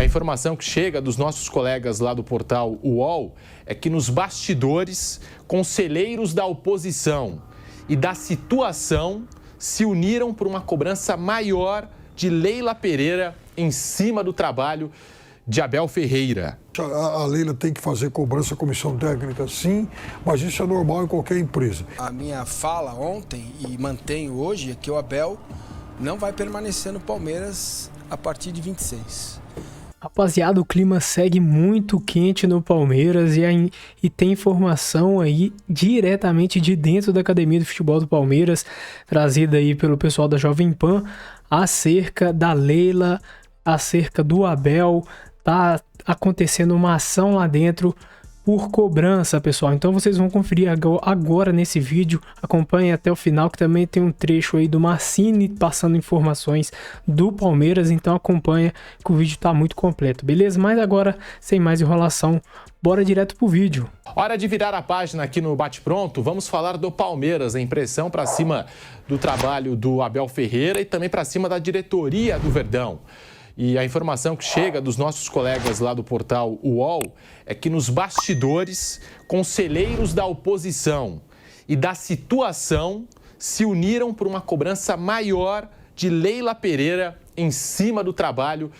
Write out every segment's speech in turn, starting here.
informação que chega dos nossos colegas lá do portal UOL é que nos bastidores, conselheiros da oposição e da situação se uniram por uma cobrança maior de Leila Pereira em cima do trabalho de Abel Ferreira. A Leila tem que fazer cobrança à comissão técnica, sim, mas isso é normal em qualquer empresa. A minha fala ontem, e mantenho hoje, é que o Abel não vai permanecer no Palmeiras a partir de 26. Rapaziada, o clima segue muito quente no Palmeiras e tem informação aí diretamente de dentro da Academia de Futebol do Palmeiras, trazida aí pelo pessoal da Jovem Pan, acerca da Leila, acerca do Abel. Tá acontecendo uma ação lá dentro por cobrança, pessoal. Então vocês vão conferir agora nesse vídeo. Acompanhem até o final, que também tem um trecho aí do Mancini passando informações do Palmeiras. Então acompanha, que o vídeo tá muito completo, beleza? Mas agora, sem mais enrolação, bora direto pro vídeo. Hora de virar a página aqui no Bate Pronto. Vamos falar do Palmeiras, a impressão para cima do trabalho do Abel Ferreira e também para cima da diretoria do Verdão. E a informação que chega dos nossos colegas lá do portal UOL é que nos bastidores, conselheiros da oposição e da situação se uniram por uma cobrança maior de Leila Pereira em cima do trabalho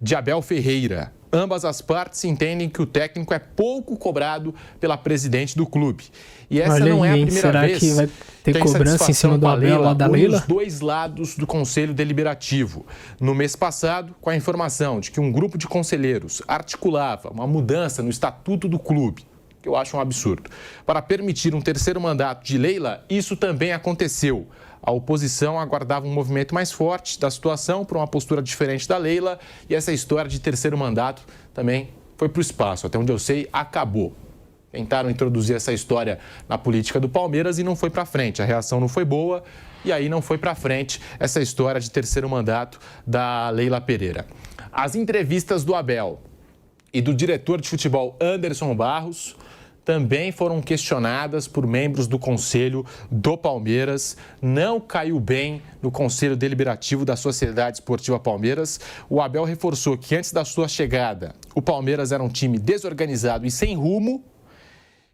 de Abel Ferreira. Ambas as partes entendem que o técnico é pouco cobrado pela presidente do clube. E essa não é a primeira vez que vai ter cobrança em cima do Abel lá da Leila? Os dois lados do Conselho Deliberativo. No mês passado, com a informação de que um grupo de conselheiros articulava uma mudança no estatuto do clube, que eu acho um absurdo, para permitir um terceiro mandato de Leila, isso também aconteceu. A oposição aguardava um movimento mais forte da situação por uma postura diferente da Leila e essa história de terceiro mandato também foi para o espaço. Até onde eu sei, acabou. Tentaram introduzir essa história na política do Palmeiras e não foi para frente. A reação não foi boa e aí não foi para frente essa história de terceiro mandato da Leila Pereira. As entrevistas do Abel e do diretor de futebol Anderson Barros também foram questionadas por membros do Conselho do Palmeiras. Não caiu bem no Conselho Deliberativo da Sociedade Esportiva Palmeiras. O Abel reforçou que antes da sua chegada, o Palmeiras era um time desorganizado e sem rumo.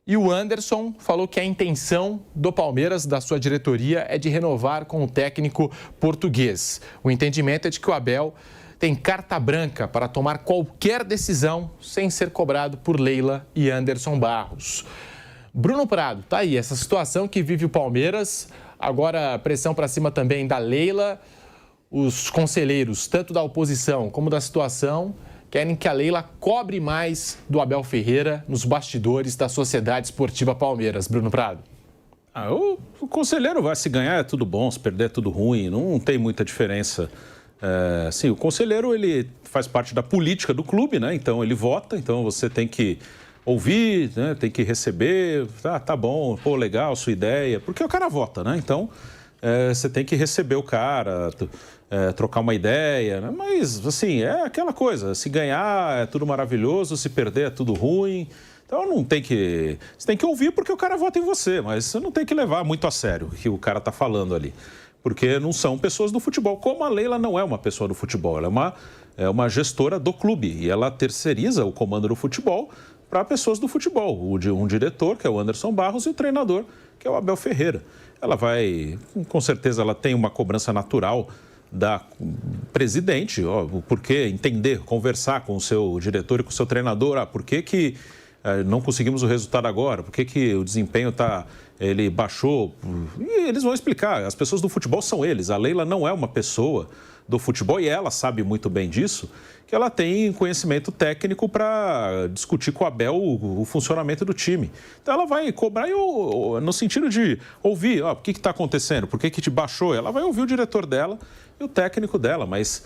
E o Anderson falou que a intenção do Palmeiras, da sua diretoria, é de renovar com o técnico português. O entendimento é de que o Abel tem carta branca para tomar qualquer decisão sem ser cobrado por Leila e Anderson Barros. Bruno Prado, tá aí, essa situação que vive o Palmeiras, agora pressão para cima também da Leila. Os conselheiros, tanto da oposição como da situação, querem que a Leila cobre mais do Abel Ferreira nos bastidores da Sociedade Esportiva Palmeiras. Bruno Prado. O conselheiro vai se ganhar, é tudo bom, se perder é tudo ruim, não tem muita diferença. Sim, o conselheiro ele faz parte da política do clube, né? Então ele vota, então você tem que ouvir, né? Tem que receber, tá bom, pô, legal, sua ideia, porque o cara vota, né? Então você tem que receber o cara, trocar uma ideia, né? Mas assim, é aquela coisa, se ganhar é tudo maravilhoso, se perder é tudo ruim. Então não tem que... Você tem que ouvir porque o cara vota em você, mas você não tem que levar muito a sério o que o cara tá falando ali. Porque não são pessoas do futebol, como a Leila não é uma pessoa do futebol, ela é uma gestora do clube e ela terceiriza o comando do futebol para pessoas do futebol, um diretor, que é o Anderson Barros, e o treinador, que é o Abel Ferreira. Ela vai, com certeza, ela tem uma cobrança natural da presidente, porque entender, conversar com o seu diretor e com o seu treinador, por que não conseguimos o resultado agora, por que o desempenho ele baixou, e eles vão explicar, as pessoas do futebol são eles, a Leila não é uma pessoa do futebol e ela sabe muito bem disso, que ela tem conhecimento técnico para discutir com o Abel o funcionamento do time. Então ela vai cobrar no sentido de ouvir, o que está acontecendo, por que te baixou, ela vai ouvir o diretor dela e o técnico dela, mas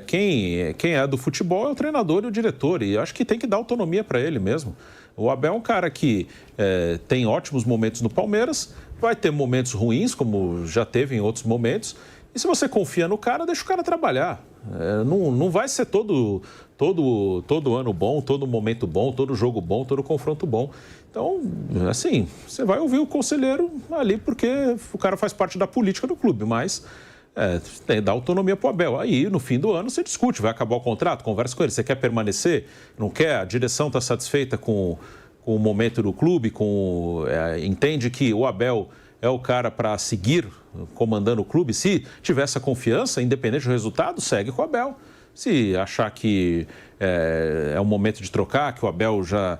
quem é do futebol é o treinador e o diretor, e acho que tem que dar autonomia para ele mesmo. O Abel é um cara que tem ótimos momentos no Palmeiras, vai ter momentos ruins, como já teve em outros momentos, e se você confia no cara, deixa o cara trabalhar. Não vai ser todo ano bom, todo momento bom, todo jogo bom, todo confronto bom. Então, assim, você vai ouvir o conselheiro ali porque o cara faz parte da política do clube, mas dá autonomia para o Abel. Aí, no fim do ano, você discute, vai acabar o contrato, conversa com ele. Você quer permanecer? Não quer? A direção está satisfeita com o momento do clube? Entende que o Abel é o cara para seguir comandando o clube? Se tiver essa confiança, independente do resultado, segue com o Abel. Se achar que é o momento de trocar, que o Abel já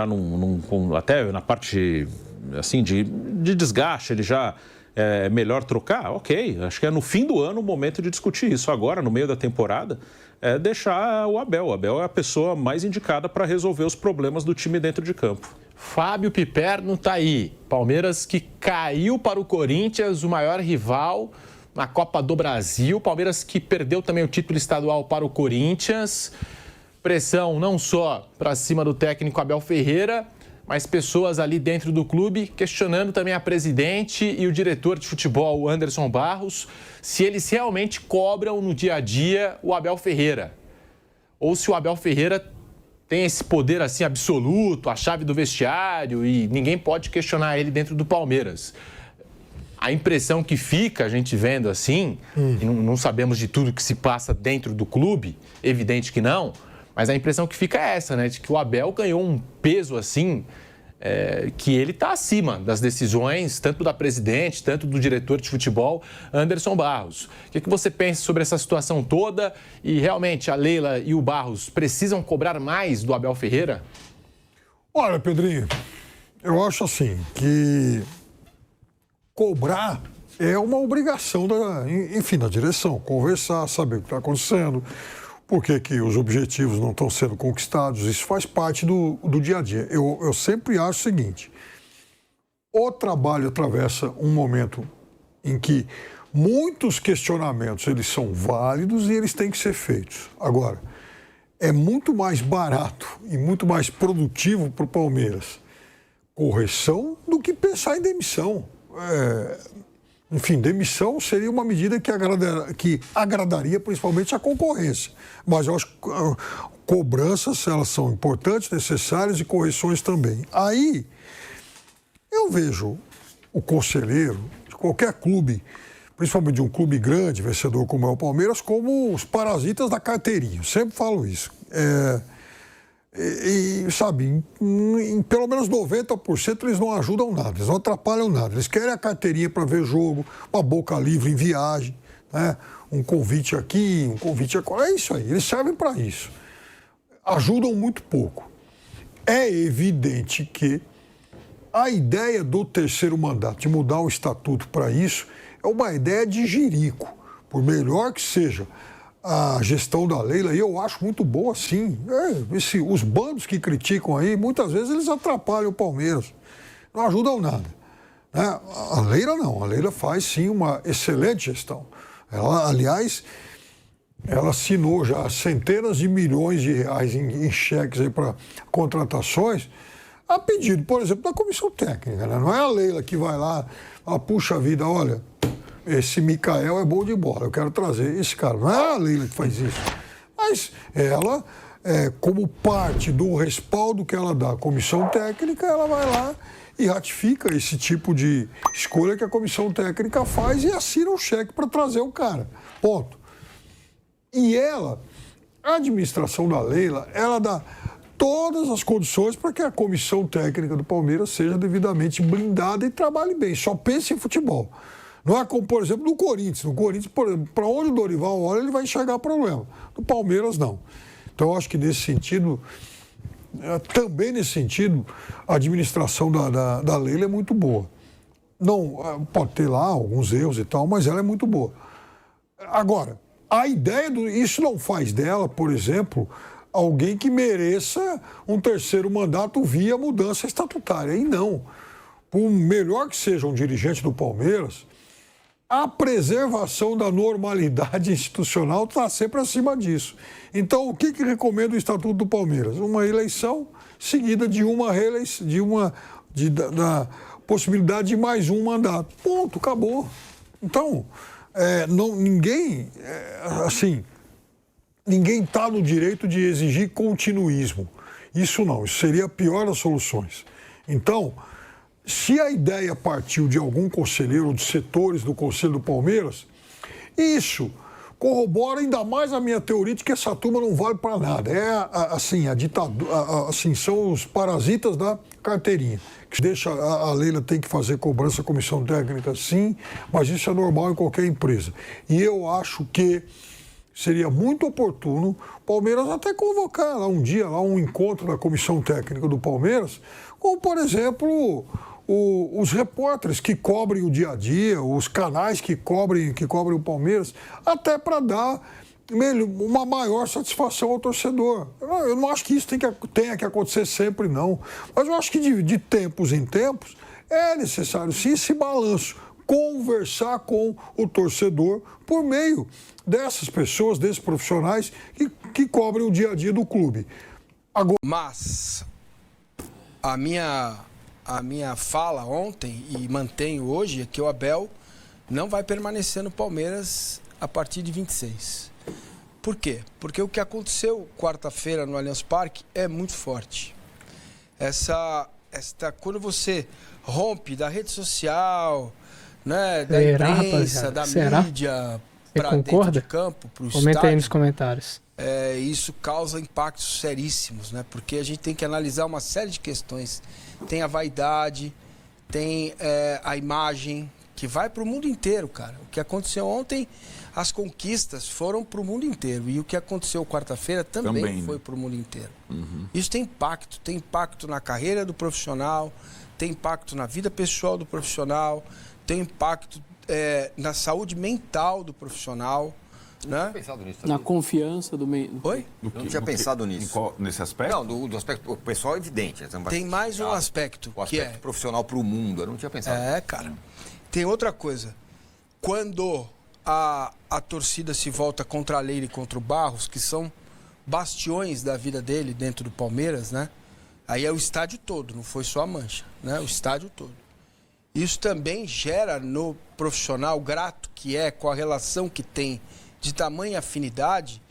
não até na parte assim de desgaste, ele já é melhor trocar, ok. Acho que é no fim do ano o momento de discutir isso. Agora, no meio da temporada, deixar o Abel. O Abel é a pessoa mais indicada para resolver os problemas do time dentro de campo. Fábio Piperno tá aí. Palmeiras que caiu para o Corinthians, o maior rival na Copa do Brasil. Palmeiras que perdeu também o título estadual para o Corinthians. Pressão não só para cima do técnico Abel Ferreira, mas pessoas ali dentro do clube questionando também a presidente e o diretor de futebol, Anderson Barros, se eles realmente cobram no dia a dia o Abel Ferreira. Ou se o Abel Ferreira tem esse poder assim absoluto, a chave do vestiário, e ninguém pode questionar ele dentro do Palmeiras. A impressão que fica, a gente vendo assim, e não sabemos de tudo que se passa dentro do clube, evidente que não, mas a impressão que fica é essa, né? De que o Abel ganhou um peso assim, que ele está acima das decisões, tanto da presidente, tanto do diretor de futebol, Anderson Barros. O que você pensa sobre essa situação toda? E realmente a Leila e o Barros precisam cobrar mais do Abel Ferreira? Olha, Pedrinho, eu acho assim que cobrar é uma obrigação da direção, conversar, saber o que está acontecendo, por que os objetivos não estão sendo conquistados. Isso faz parte do dia a dia. Eu sempre acho o seguinte: o trabalho atravessa um momento em que muitos questionamentos eles são válidos e eles têm que ser feitos. Agora, é muito mais barato e muito mais produtivo para o Palmeiras correção do que pensar em demissão. Enfim, demissão seria uma medida que agradaria principalmente a concorrência. Mas eu acho que cobranças, elas são importantes, necessárias, e correções também. Aí, eu vejo o conselheiro de qualquer clube, principalmente de um clube grande, vencedor como é o Palmeiras, como os parasitas da carteirinha. Eu sempre falo isso. Sabe, em pelo menos 90% eles não ajudam nada, eles não atrapalham nada. Eles querem a carteirinha para ver jogo, uma boca livre em viagem, né? Um convite aqui, um convite acolá. É isso aí, eles servem para isso. Ajudam muito pouco. É evidente que a ideia do terceiro mandato, de mudar o estatuto para isso, é uma ideia de jirico. Por melhor que seja a gestão da Leila, e eu acho muito boa, sim. Os bandos que criticam aí, muitas vezes eles atrapalham o Palmeiras. Não ajudam nada. Né? A Leila não. A Leila faz, sim, uma excelente gestão. Ela, aliás, ela assinou já centenas de milhões de reais em cheques para contratações, a pedido, por exemplo, da comissão técnica. Né? Não é a Leila que vai lá, puxa vida, olha, esse Mikael é bom de bola, eu quero trazer esse cara. Não é a Leila que faz isso. Mas ela, como parte do respaldo que ela dá à comissão técnica, ela vai lá e ratifica esse tipo de escolha que a comissão técnica faz e assina um cheque para trazer o cara. Ponto. E ela, a administração da Leila, ela dá todas as condições para que a comissão técnica do Palmeiras seja devidamente blindada e trabalhe bem. Só pense em futebol. Não é como, por exemplo, no Corinthians. No Corinthians, por exemplo, para onde o Dorival olha, ele vai enxergar problema. No Palmeiras, não. Então, eu acho que nesse sentido, também nesse sentido, a administração da Leila é muito boa. Não, pode ter lá alguns erros e tal, mas ela é muito boa. Agora, a ideia isso não faz dela, por exemplo, alguém que mereça um terceiro mandato via mudança estatutária. E não. Por melhor que seja um dirigente do Palmeiras, a preservação da normalidade institucional está sempre acima disso. Então, o que recomenda o Estatuto do Palmeiras? Uma eleição seguida de uma reeleição, da possibilidade de mais um mandato. Ponto, acabou. Então, ninguém está no direito de exigir continuismo. Isso não, isso seria a pior das soluções. Então, se a ideia partiu de algum conselheiro ou de setores do Conselho do Palmeiras, Isso corrobora ainda mais a minha teoria de que essa turma não vale para nada. A ditadura, assim, são os parasitas da carteirinha. Que deixa a Leila tem que fazer cobrança, comissão técnica, sim, mas isso é normal em qualquer empresa. E eu acho que seria muito oportuno o Palmeiras até convocar lá um dia um encontro da comissão técnica do Palmeiras, como, por exemplo, os repórteres que cobrem o dia a dia, os canais que cobrem o Palmeiras, até para dar uma maior satisfação ao torcedor. Eu não acho que isso tenha que acontecer sempre, não. Mas eu acho que de tempos em tempos é necessário, sim, esse balanço. Conversar com o torcedor por meio dessas pessoas, desses profissionais que cobrem o dia a dia do clube. Mas a minha fala ontem, e mantenho hoje, é que o Abel não vai permanecer no Palmeiras a partir de 26. Por quê? Porque o que aconteceu quarta-feira no Allianz Parque é muito forte. Quando você rompe da rede social, né, da imprensa, da mídia, para dentro de campo, para o estádio. Comenta aí nos comentários. Isso causa impactos seríssimos, né? Porque a gente tem que analisar uma série de questões. Tem a vaidade, tem a imagem, que vai para o mundo inteiro, cara. O que aconteceu ontem, as conquistas foram para o mundo inteiro. E o que aconteceu quarta-feira também foi para o mundo inteiro. Uhum. Isso tem impacto na carreira do profissional, tem impacto na vida pessoal do profissional, tem impacto na saúde mental do profissional. Né? Não tinha pensado nisso. Na confiança do meio. Oi? Não tinha pensado nisso. Nesse aspecto? Não, do aspecto pessoal é evidente. Tem mais um aspecto. O aspecto profissional para o mundo. Eu não tinha pensado. Cara. Tem outra coisa. Quando a torcida se volta contra a Leila e contra o Barros, que são bastiões da vida dele dentro do Palmeiras, né? Aí é o estádio todo, não foi só a mancha, né? O estádio todo. Isso também gera no profissional grato que é, com a relação que tem de tamanha afinidade,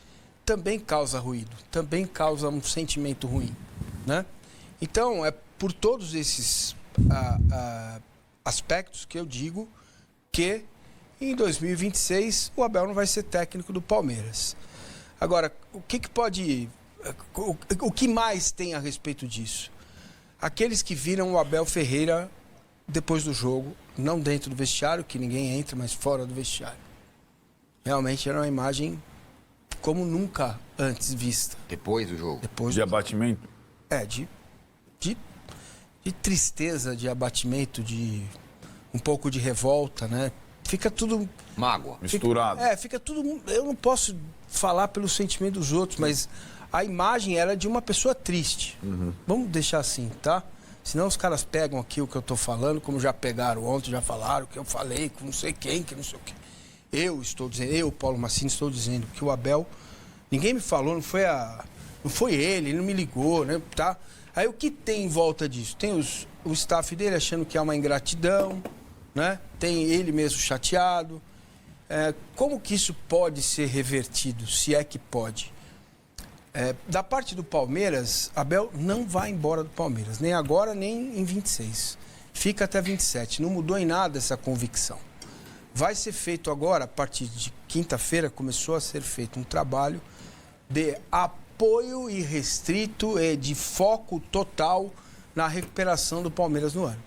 também causa ruído, também causa um sentimento ruim, né? Então, é por todos esses aspectos que eu digo que em 2026 o Abel não vai ser técnico do Palmeiras. Agora, o que mais tem a respeito disso? Aqueles que viram o Abel Ferreira depois do jogo, não dentro do vestiário, que ninguém entra, mas fora do vestiário. Realmente era uma imagem como nunca antes vista. Depois do jogo? De abatimento? De tristeza, de abatimento, de um pouco de revolta, né? Fica tudo... Mágoa. Misturado. Fica tudo... Eu não posso falar pelo sentimento dos outros, mas a imagem era de uma pessoa triste. Uhum. Vamos deixar assim, tá? Senão os caras pegam aqui o que eu tô falando, como já pegaram ontem, já falaram que eu falei com não sei quem, que não sei o quê. Eu, Paulo Massini, estou dizendo que o Abel, ninguém me falou, não foi ele não me ligou, né, tá? Aí o que tem em volta disso? Tem o staff dele achando que é uma ingratidão, né? Tem ele mesmo chateado. Como que isso pode ser revertido, se é que pode? Da parte do Palmeiras, Abel não vai embora do Palmeiras, nem agora, nem em 26. Fica até 27, não mudou em nada essa convicção. Vai ser feito agora, a partir de quinta-feira, começou a ser feito um trabalho de apoio irrestrito e de foco total na recuperação do Palmeiras no ano.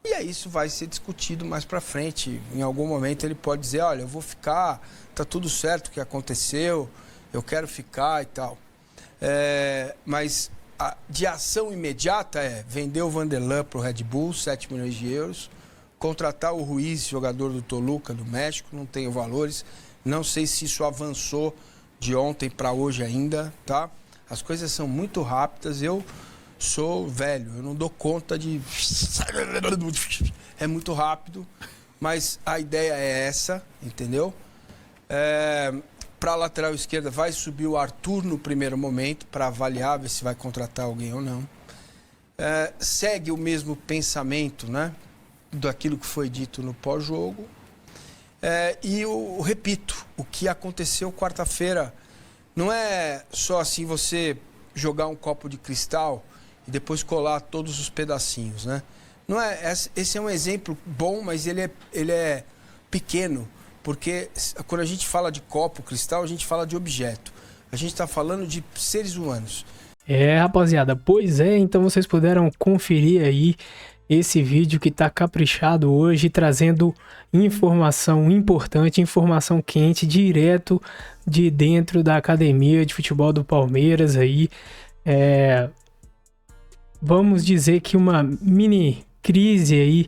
E aí isso vai ser discutido mais pra frente. Em algum momento ele pode dizer, olha, eu vou ficar, tá tudo certo o que aconteceu, eu quero ficar e tal. Mas de ação imediata vender o Vanderlan pro Red Bull, 7 milhões de euros, contratar o Ruiz, jogador do Toluca, do México, não tenho valores. Não sei se isso avançou de ontem para hoje ainda, tá? As coisas são muito rápidas. Eu sou velho, eu não dou conta de... É muito rápido, mas a ideia é essa, entendeu? Para a lateral esquerda vai subir o Arthur no primeiro momento para avaliar, ver se vai contratar alguém ou não. Segue o mesmo pensamento, né? Daquilo que foi dito no pós-jogo. E eu repito, o que aconteceu quarta-feira não é só assim você jogar um copo de cristal e depois colar todos os pedacinhos, né? Não é, esse é um exemplo bom, mas ele é pequeno Porque quando a gente fala de copo, cristal, a gente fala de objeto. A gente está falando de seres humanos. Rapaziada, pois é, então vocês puderam conferir aí esse vídeo que tá caprichado hoje, trazendo informação importante, informação quente, direto de dentro da academia de futebol do Palmeiras aí. Vamos dizer que uma mini crise aí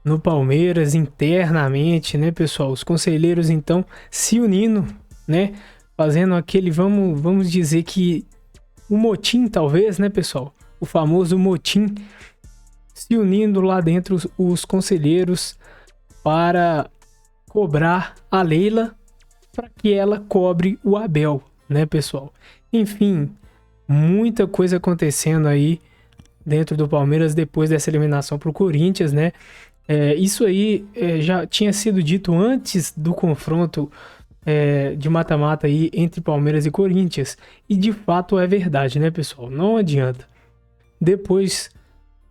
no Palmeiras internamente, né, pessoal? Os conselheiros, então, se unindo, né? Fazendo aquele, vamos dizer que o motim, talvez, né, pessoal? O famoso motim, se unindo lá dentro os conselheiros para cobrar a Leila para que ela cobre o Abel, né, pessoal? Enfim, muita coisa acontecendo aí dentro do Palmeiras depois dessa eliminação para o Corinthians, né? Isso aí já tinha sido dito antes do confronto de mata-mata aí entre Palmeiras e Corinthians, e de fato é verdade, né, pessoal? Não adianta. Depois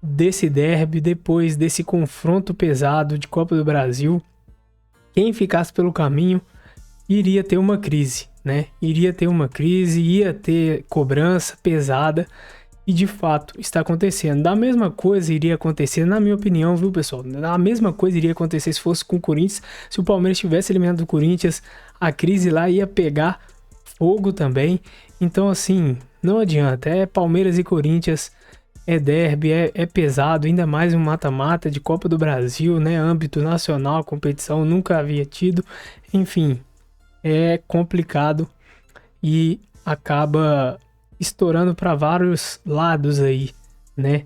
desse derby, depois desse confronto pesado de Copa do Brasil, quem ficasse pelo caminho iria ter uma crise, né? Iria ter uma crise, ia ter cobrança pesada, e de fato está acontecendo. Da mesma coisa iria acontecer, na minha opinião, viu, pessoal? A mesma coisa iria acontecer se fosse com o Corinthians. Se o Palmeiras tivesse eliminado o Corinthians, a crise lá ia pegar fogo também. Então, assim, não adianta. É Palmeiras e Corinthians, é derby, é pesado, ainda mais um mata-mata de Copa do Brasil, né? Âmbito nacional, competição nunca havia tido. Enfim, é complicado e acaba estourando para vários lados aí, né?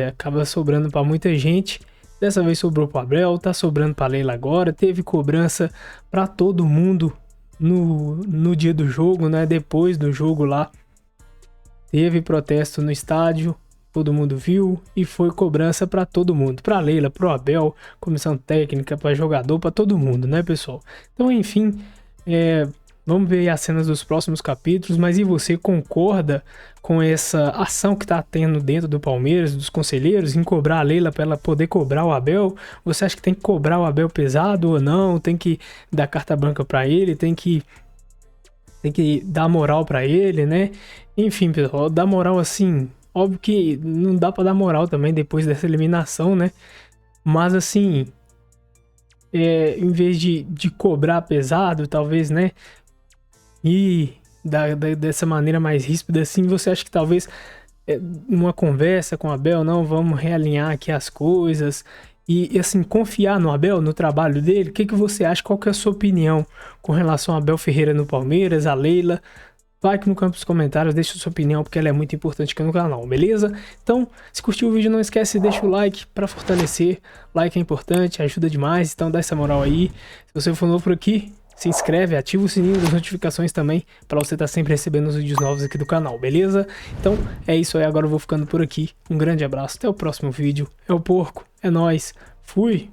Acaba sobrando para muita gente. Dessa vez sobrou para Abel, tá sobrando para Leila agora. Teve cobrança para todo mundo no dia do jogo, né? Depois do jogo lá, teve protesto no estádio, todo mundo viu, e foi cobrança para todo mundo, para Leila, para o Abel, comissão técnica, para jogador, para todo mundo, né, pessoal? Então, enfim, vamos ver as cenas dos próximos capítulos, mas e você concorda com essa ação que está tendo dentro do Palmeiras, dos conselheiros, em cobrar a Leila para ela poder cobrar o Abel? Você acha que tem que cobrar o Abel pesado ou não? Tem que dar carta branca para ele? Tem que dar moral para ele, né? Enfim, pessoal, dar moral assim, óbvio que não dá para dar moral também depois dessa eliminação, né? Mas assim, em vez de cobrar pesado, talvez, né? E dessa maneira mais ríspida assim, você acha que talvez numa conversa com o Abel, não, vamos realinhar aqui as coisas e assim, confiar no Abel, no trabalho dele? O que você acha? Qual que é a sua opinião com relação a Abel Ferreira no Palmeiras, a Leila? Vai aqui no campo dos comentários, deixa a sua opinião, porque ela é muito importante aqui no canal, beleza? Então, se curtiu o vídeo, não esquece, deixa o like para fortalecer. Like é importante, ajuda demais, então dá essa moral aí. Se você for novo por aqui, se inscreve, ativa o sininho das notificações também, para você estar sempre recebendo os vídeos novos aqui do canal, beleza? Então, é isso aí, agora eu vou ficando por aqui. Um grande abraço, até o próximo vídeo. É o Porco, é nóis, fui!